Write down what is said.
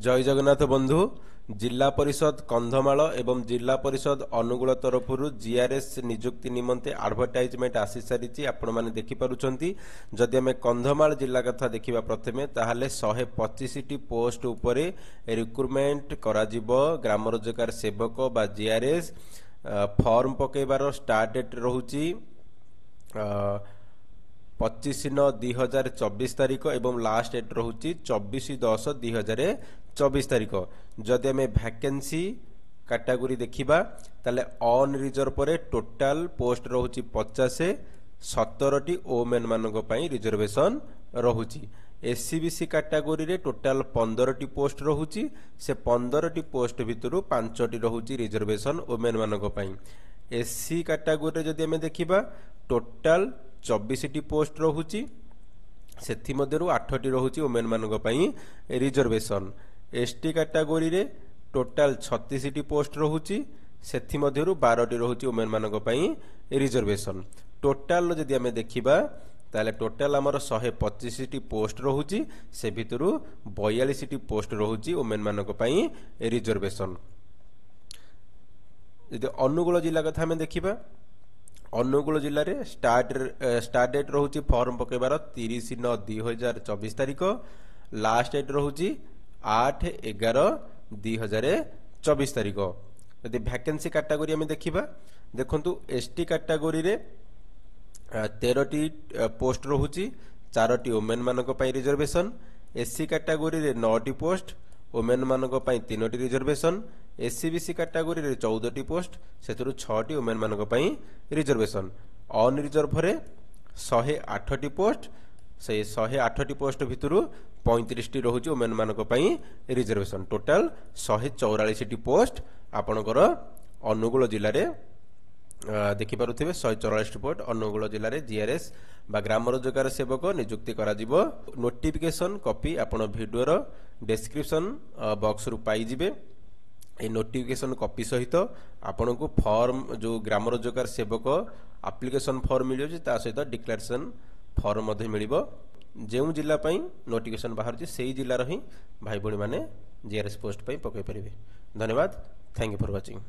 जय जगन्नाथ बंधु। जिला परिषद कंधमाल एवं जिला परिषद अनुगुल तरफ जीआरएस नियुक्ति निमंते एडवर्टाइजमेंट आसी सारी आपण मैंने देखिपुंट। जदि आम कंधमाल जिला कथा देखा प्रथमे ताहले 125 टी पोस्ट उपरे रिक्रुटमेंट करा ग्राम रोजगार सेवक बा जीआरएस फॉर्म पकेबार स्टार्ट डेट रोची 25/9/2024 तारीख एवं लास्ट डेट रोची 24/10/2024 तारीख। जदि आम वैकेंसी कैटेगरी देखा ताले अन रिजर्व पर टोटाल पोस्ट रोची 50 17टी ओमेन मानक पई रिजर्वेशन रोची। एससीबीसी कैटेगरी रे टोटाल 15टी पोस्ट रोची से 15टी पोस्ट भितर 5टी रोची रिजर्वेशन ओमेन मानक पई। एससी कैटेगरी जदि आम देखा टोटाल 24टी पोस्ट रोची से 8टी रोची ओमेन मानक पई रिजर्वेशन। एसटी कैटेगरी रे टोटाल 36टी पोस्ट रोची से 12टी रोची ओमेन मानक पई रिजर्वेशन। टोटाल जदि आम देखा ताले टोटाल आमर 125टी पोस्ट रोची से भितर 42टी पोस्ट रोची ओमेन मानक पई रिजर्वेशन। यदि अनुगुल जिला कथा आम देखा अनुगुल जिले में स्टार्ट डेट रोची फॉर्म पकेबार 30/9/2024 तारीख। लास्ट डेट रोची 8/11/2024 तारीख। यदि वैकेंसी कैटेगरी आम देखा देखु एसटी कैटेगरी रे 13टी पोस्ट रोची 4टी ओमेन मानक पई रिजर्वेशन। एससी कैटेगरी रे 9टी पोस्ट ओमेन मानक पई 3टी रिजर्वेशन। एससीबीसी कैटेगरी रे 14टी पोस्ट से 6टी ओमेन मानक पई रिजर्वेशन। अन रिजर्व रे 108टी पोस्ट से 108टी पोस्ट भितर 35टी रोची ओमेन मानक पई रिजर्वेशन। टोटाल 144टी पोस्ट आपणकर अनुगुल जिले में देखिपे 144 पोस्ट अनुगुल जिले में जीआरएस बा ग्राम रोजगार सेवक नियुक्ति करा जिवो। नोटिफिकेशन कॉपी आपण वीडियोर डिस्क्रिप्शन बॉक्स रु पाइजिबे। ए नोटिफिकेशन कॉपी सहित आपन को फॉर्म जो ग्राम रोजगार सेवक एप्लिकेशन फॉर्म मिलियो ता सहित डिक्लेरेशन फॉर्म मध्ये मिलिबो। जेउ जिला पई नोटिफिकेशन बाहर सेही जिला रही भाई भणी माने जीआरएस पोस्ट पई पकई परिबे। धन्यवाद। Thank you for watching.